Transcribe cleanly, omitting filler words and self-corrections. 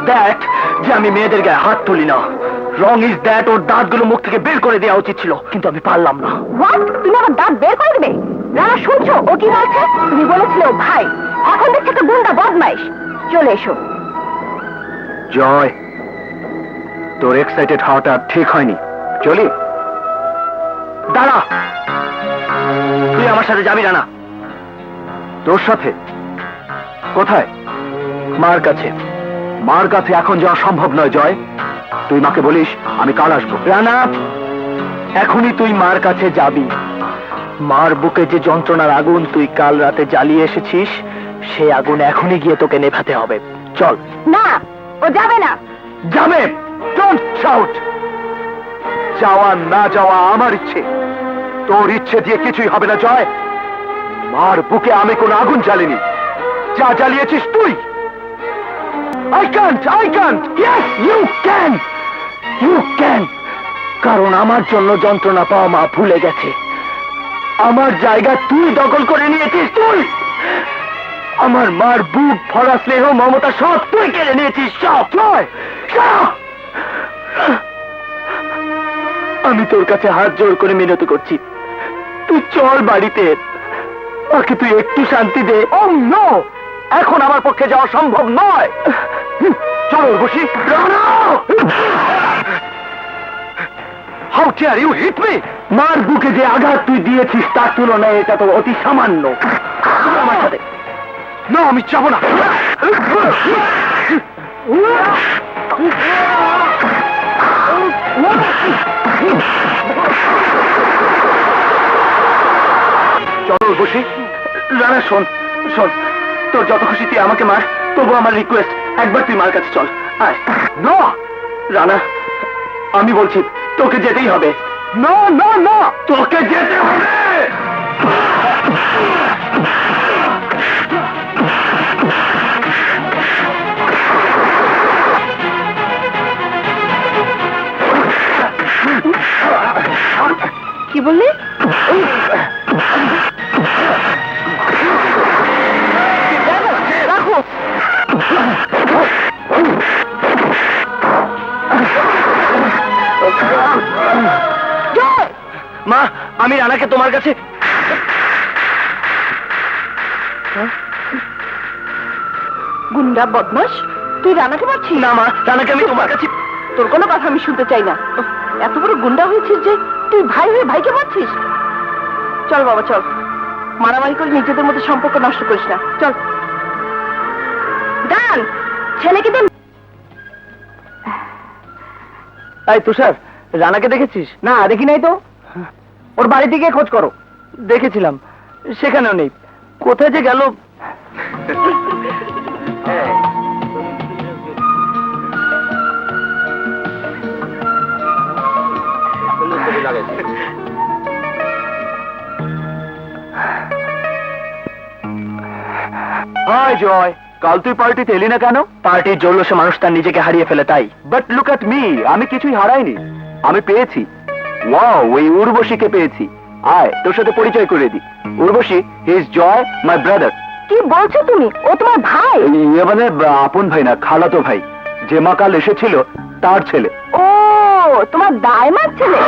That যে আমি মেয়েদের গায়ে হাত তুলি না। রং ইজ দ্যাট ওর দাঁতগুলো মুখ থেকে বের করে দেওয়া উচিত ছিল, কিন্তু আমি পারলাম না। হোয়াট? তুমি আমার দাঁত বের করে দেবে? রানা শুনছো ও কি বলছে? তুমি বলেছিলে ও ভাই, এখন দেখছি একটা গুন্ডা বদমাইশ। চলে এসো। জয়, তোর এক্সাইটেড হওয়াটা ঠিক হয়নি। চলি। দাঁড়া, তুই আমার সাথে যাবি না? তোর সাথে? কোথায়? মার কাছে। মার কাছে এখন যাওয়া সম্ভব নয় জয়। তুই মাকে বলিস আমি কাল আসবো। রানা, এখনই তুই মার কাছে যাবি। মার বুকে যে যন্ত্রণার আগুন তুই কাল রাতে জ্বালিয়ে এসেছিস, সেই আগুন এখনই গিয়ে তোকে নেভাতে হবে। চল। না, ও যাবে না। যাবে। Don't shout. যাওয়া না যাওয়া আমার ইচ্ছে, তোর ইচ্ছে দিয়ে কিছুই হবে না জয়। মার বুকে আমি কোনো আগুন জ্বালিনি, যা জ্বালিয়েছিস তুই। I can't. Yes, you can. কারণ আমার জন্য যন্ত্রণা পাওয়া মা ভুলে গেছে। আমার জায়গা তুই দখল করে নিয়েছিস। তুই আমার মার বুক ভরা স্নেহ মমতা সব তুই কেড়ে নিয়েছিস। সব। আমি তোর কাছে হাত জোড় করে মিনতি করছি, তুই চল বাড়িতে। মাকে তুই একটু শান্তি দে। ও নো, এখন আমার পক্ষে যাওয়া সম্ভব নয়। চলো বসি। How dare you hit me! মার বুকে যে আঘাত তুই দিয়েছিস তার তুলনায় এটা তো অতি সামান্য। আমার সাথে না, আমি যাব না। চলো বসি। রানা শোন, তোর যত খুশি তুই আমাকে মার, তবু আমার রিকোয়েস্ট, একবার তুই মার কাছে চল। আয়। না রানা, আমি বলছি তোকে যেতেই হবে। না, তোকে যেতে হবে। কি বললি? রাখো। মা, আমি রানাকে তোমার কাছে। গুন্ডা বদমাশ, তুই রানাকে পাচ্ছিস? না মা, রানাকে আমি তোমার কাছে। তোর কোনো কথা আমি শুনতে চাই না। এত বড় গুন্ডা হয়েছিস যে তুই ভাই হয়ে ভাইকে পাচ্ছিস? চল বাবা চল, মারামারি করে নিজেদের মধ্যে সম্পর্ক নষ্ট করিস না। চল। দান, ছেলেকে দেন। এই তুষার, রানাকে দেখেছিস? না, দেখি নাই তো। ওর বাড়ি থেকে খোঁজ করো। দেখেছিলাম, সেখানেও নেই। কোথায় যে গেল। হাই জয়, কাল তুই পার্টিতে এলি না কেন? পার্টির জল্লোষে মানুষ তার নিজেকে হারিয়ে ফেলে, তাই। বাট লুক এট মি, আমি কিছুই হারাইনি, আমি পেয়েছি। ওয়াও, ওই উর্বশীকে পেয়েছি। আয় তোর সাথে পরিচয় করে দি। Urvashi, he is Joy, my brother. কি বলছো তুমি? ও তোমার ভাই? মানে আপন ভাই না, খালাতো ভাই। যে মা কাল এসেছিল তার ছেলে। ও, তোমার দাইমার ছেলে।